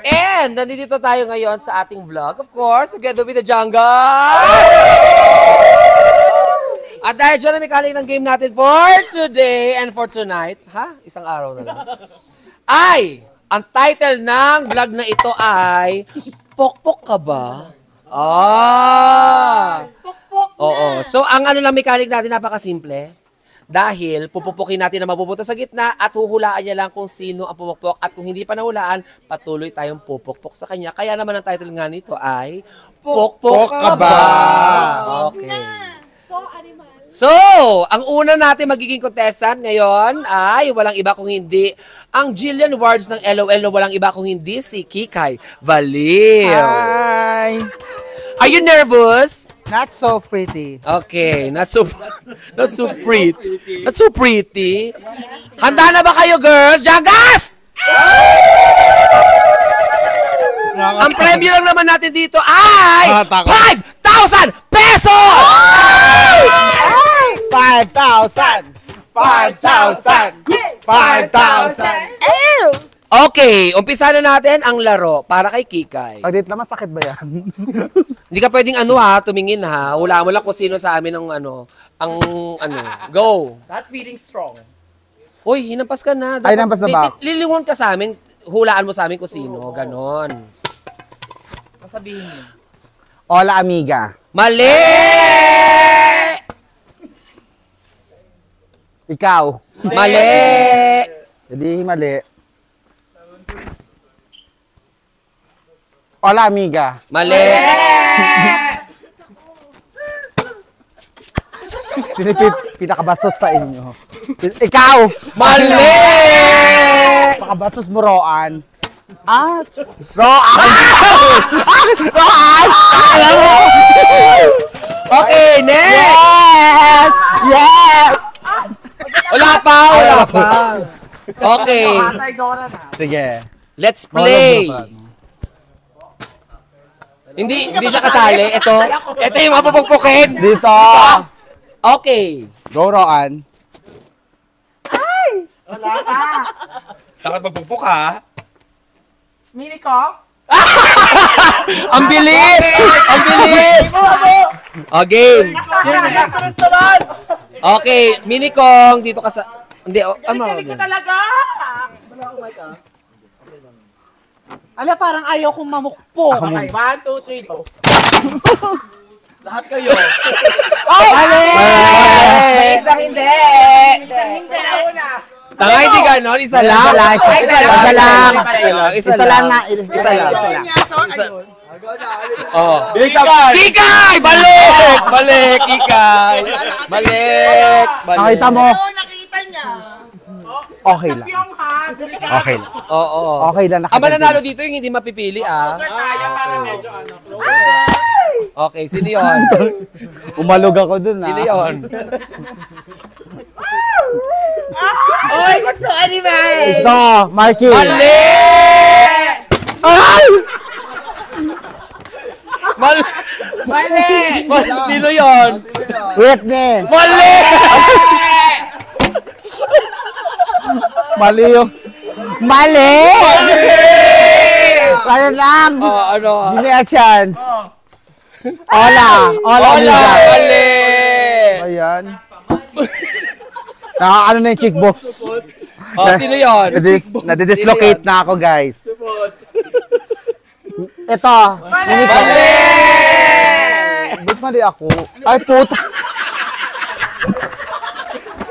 And nandito tayo ngayon sa ating vlog, of course, together with the Jungle. At dahil dyan na may kaling ng game natin for today and for tonight, isang araw na lang, ay, ang title ng vlog na ito ay, Pokpok ka ba? Pokpok na. Oo. So, ang ano lang mechanic natin, napakasimple. Dahil pupupukin natin na mapupunta sa gitna at huhulaan niya lang kung sino ang pupukpok. At kung hindi pa nahulaan, patuloy tayong pupukpok sa kanya. Kaya naman ang title nga nito ay Pokpok ka ba? Okay. So, ang una natin magiging contestant ngayon ay walang iba kung hindi ang Jillian Wards ng LOL na walang iba kung hindi si Kikay Valil. Hi! Are you nervous? Not so pretty. Okay, not so pretty. Not so pretty. Handa na ba kayo, girls? Jagas! Ang premyo lang naman natin dito ay 5,000 pesos! 5,000! 5,000! 5,000! Okay, umpisa na natin ang laro para kay Kikay. Pag dito naman, sakit ba yan? Hindi ka pwedeng tumingin ha. Hulaan mo lang kung sino sa amin go. Not feeling strong. Uy, hinampas ka na. Ay, hinampas na ba? Lilingon ka sa amin, hulaan mo sa amin kung sino. Ganon. Masabihin mo. Hola, amiga. Mali! Ikaw. Mali! Hindi mali. Hola, amiga. Mali! Sino pinakabastos sa inyo? Ikaw! Mali! Pinakabastos mo, Roan. Roan! Roan! Alam mo! Okay, next! Yes! Yes! Wala pa! Okay. Sige. Let's play! Hindi siya kasali. Ito yung mapupukpukin. Dito. Okay. Go, Roan. Wala ka. Takot magpukpok ha? Mini ko? Ang bilis! Ang bilis! O, game. Okay, Minikong, dito ka sa... Hindi, Galing ko talaga. Ala, parang ayaw kong mamukpo. Okay, 1, 2, 3, go. Lahat kayo. May isang hindi! Hindi, ako na. Tanga, hindi ganon. Isa lang. Isa lang nga. Isa lang. Oh. Kikay! Balik! Balik, Kikay! Balik! Nakita mo? Nakita niya. Okay lang. Yung ha, Okay lang. Oo. Okay lang. Ang mananalo dito yung hindi mapipili, Sir, tayo para medyo Okay, sino yun? Umalog ako dun, Sino yun? Oy, gusto animal! Ito, Marky. Mali! Ay! Mali! Sino yun? Whitney. Mali! Mali yung... Mali! Ano lang? Ano? Give me a chance. Hola. Hola, amiga. Mali! Ayan. Nakakaano na yung cheekbox. Sino yun? Nadidislocate na ako, guys. Ito. Mali! Ba't mali ako? Ay, puta.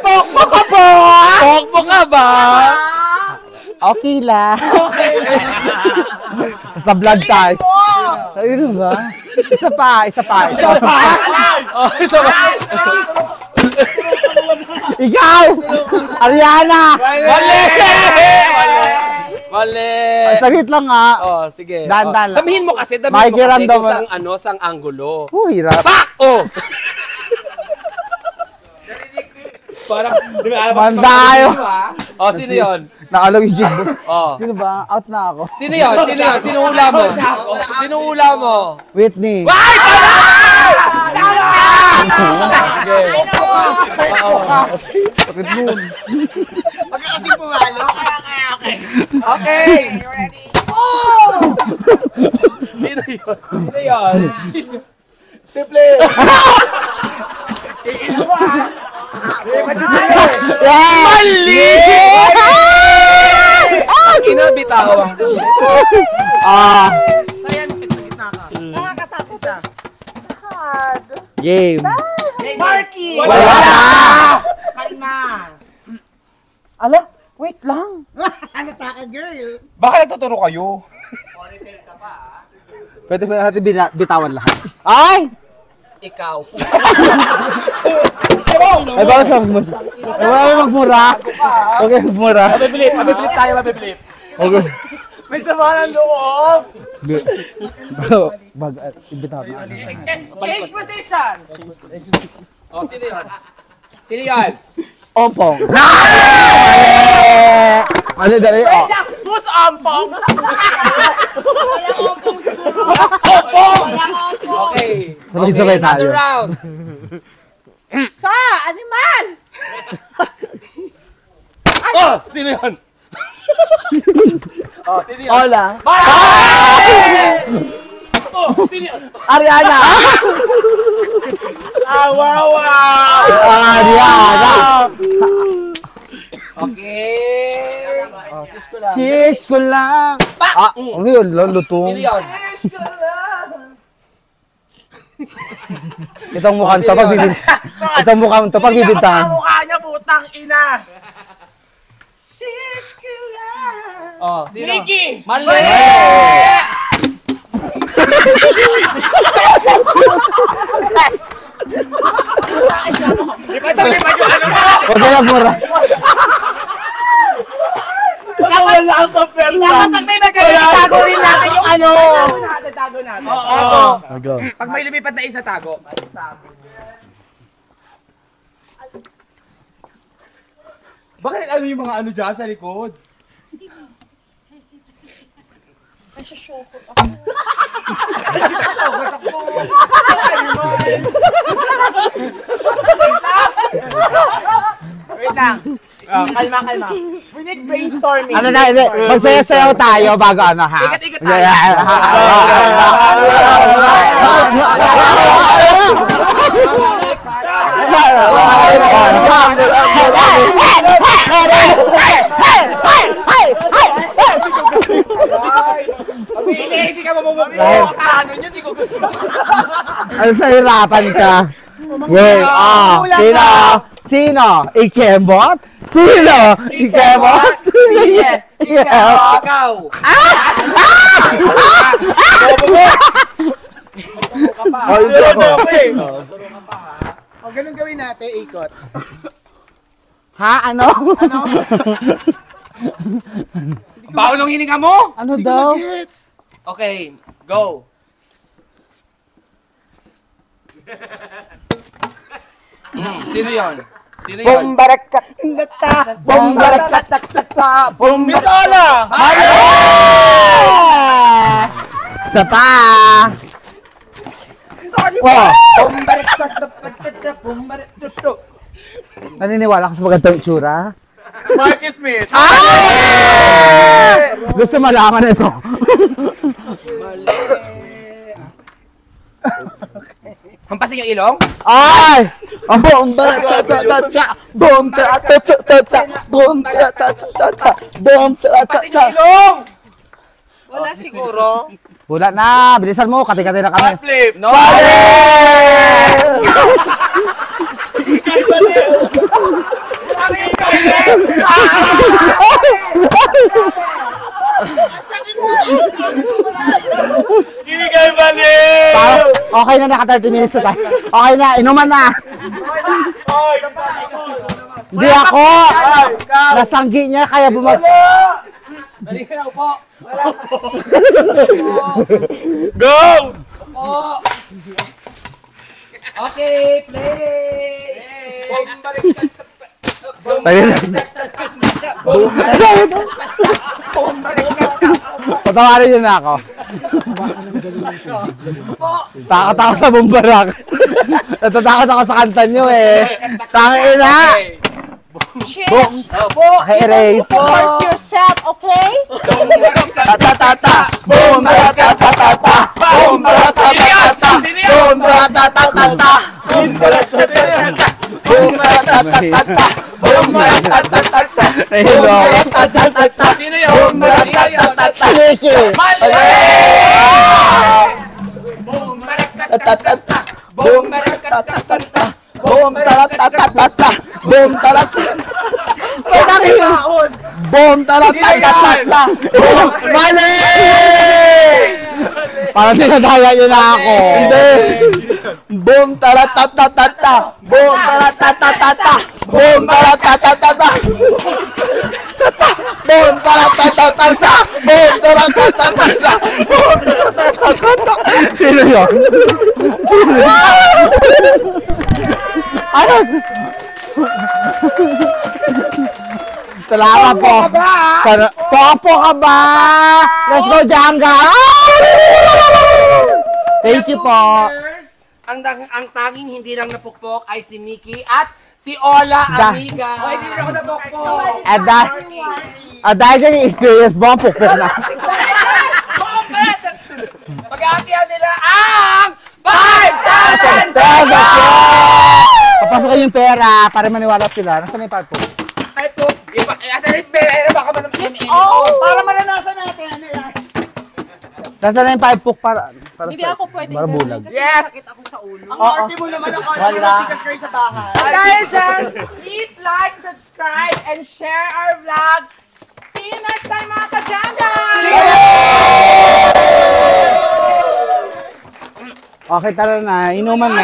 Pokpok ka po! Pokpok ka ba? Okay lang. Sa vlog tayo. Ano ba? Isa pa. Isa pa. Ikaw! Ariana! Mali! Mali! Ay, saglit lang nga. Oh, sige. Dahan-dahan lang. Damihin mo kasi kung saan anggulo. Hirap. Pak! Oh! Parang, di ba alam Mandayo. Oh, sino yun? Naalog yung cheekbox. Oh. Sino ba? Out na ako. Sino yun? Sino hula mo? Sino hula mo? Whitney. Ay! Tama! Sige. Bakit mo? Pagka kasi pumalo, kaya okay. Okay, ready? Sino yun? Sino yun? Simple! Iinom mo ah! Mali! Ina, bitawang. Ayan, sa gitna ka. Nakakatapos ah. Game. Marky! Wala! Kalma! Ala, wait lang. Ano taka, girl? Bakit nagtuturo kayo? Pwede ba natin bitawan lahat? Ay! Ikaw. Ay, bakit siya magmura? Ay, wala magmura. Okay, magmura. Mabiblip tayo, mabiblip. Okay. May sama ng loob! Bitawan. Change position! Oh, sino yun? Sino yan? Ompong. Mali, dali. Oh. Who's ampong? Walang ampong siguro. Walang ampong! Okay. Sabay-sabay tayo. Another round. Sa! Animal! Oh, sino yun? Oh, sino yun? Hola. Oh, sino yun? Ariana. Awawa! Ariana. Okay. Oh, sis ko lang. Cheers ko lang. Ah, ano yun? Lutong. Sino yun? Itong mukhang to pagbibintangan. Itong mukhang to pagbibintangan. Mukha niya, putang ina! Shish kila! Oh, sino? Nikki! Mali! Huwag ka magmura. Dapat pag may nagalit, tago rin natin yung ano! Tago natin. Go. Pag may lumipat na isa, tago. Bakit ano yung mga ano dyan sa likod? Wait lang. Kalma, kalma. We need brainstorming. Ano na, hindi. Magsayaw-sayaw tayo bago ano ha. Ikat-ikat tayo. Hindi ka mamumugay. Ano yun, di ko gusto. Ano sa hirapan ka? Wait, sino? Sino? Ikembot? Sino? Ikembot? Ikaw! O, ganun gawin natin, ikot. Ha? Ano? Baon ng hininga mo? Ano daw? Okay, go. Sino yun? Sino yun? Bombarakat! Bombarakat! Bisola! Sa pa! Wow! Naniniwala ka sa magandang itsura? Marky Smith! Gusto malaman ito. Hampasin yung ilong? Ay! Ang bombarakat! Bombarakat! Bombarakat! Bombarakat! Ilong! Wala siguro. Wala na! Bilisan mo! Kati-kati na kami. Flip! No! Hindi kayo mali! Okay na, naka 30 minutes na tayo. Okay na, inuman na. Hindi ako! Nasanggi niya, kaya bumagsak. Dali ka na, upo. Wala. Go! Upo. Okay, play! Patawarin niyo na ako. Takot ako sa bumbarak. Natatakot ako sa kanta niyo eh. Tangina! Okay. Cheers! Erase. Force yourself, okay? Ta-ta-ta-ta. Boom, ta-ta-ta-ta-ta. Boom, ta-ta-ta-ta-ta. Boom, ta-ta-ta-ta-ta. Boom, ta-ta-ta-ta-ta. Boom, ta-ta-ta-ta-ta. Boom, ta-ta-ta-ta-ta. Hello. Ta-ta-ta-ta. Sino yun? Boom, ta-ta-ta-ta-ta. Ricky. Ta-ta-ta-ta. Boom, ta-ta-ta-ta. Boom, ta-ta-ta-ta-ta. Boom, ta-ta-ta-ta. Boom, ta-ta-ta-ta-ta. Boom, mali! Parang tinadaya nyo na ako. Hindi. Boom, ta-ta-ta-ta-ta. Boom, ta-ta-ta-ta-ta. Boom, ta-ta-ta-ta-ta. Boom, ta-ta-ta-ta-ta. Boom, ta-ta-ta-ta-ta. Boom, ta-ta-ta-ta-ta. Sino yun? Sino yun? Ano? Salamat po. Popo ka ba? Let's go, Janga! Thank you po. Ang tanging hindi lang napukpok ay si Nikki at si Ola, amiga. Ay, hindi ako napukpok. At dahil dyan yung experience mo, ang pukpok na. Pag-aakyaw nila ang 5,000 pesos! Papasok yung pera para maniwala sila. Nasaan yung 5 po? Ay po. Asan yung pera? Baka man para maranasan natin. Ano yan? Nasaan na yung 5 po para Hindi ako pwede. para bulag. Yes! Sakit ako sa ulo. Ang party mo naman ako. Nagtigas kayo sa bahay. Dahil dyan, please like, subscribe, and share our vlog. See you next time, mga ka-Janga! Okay, tara na. Inuman na.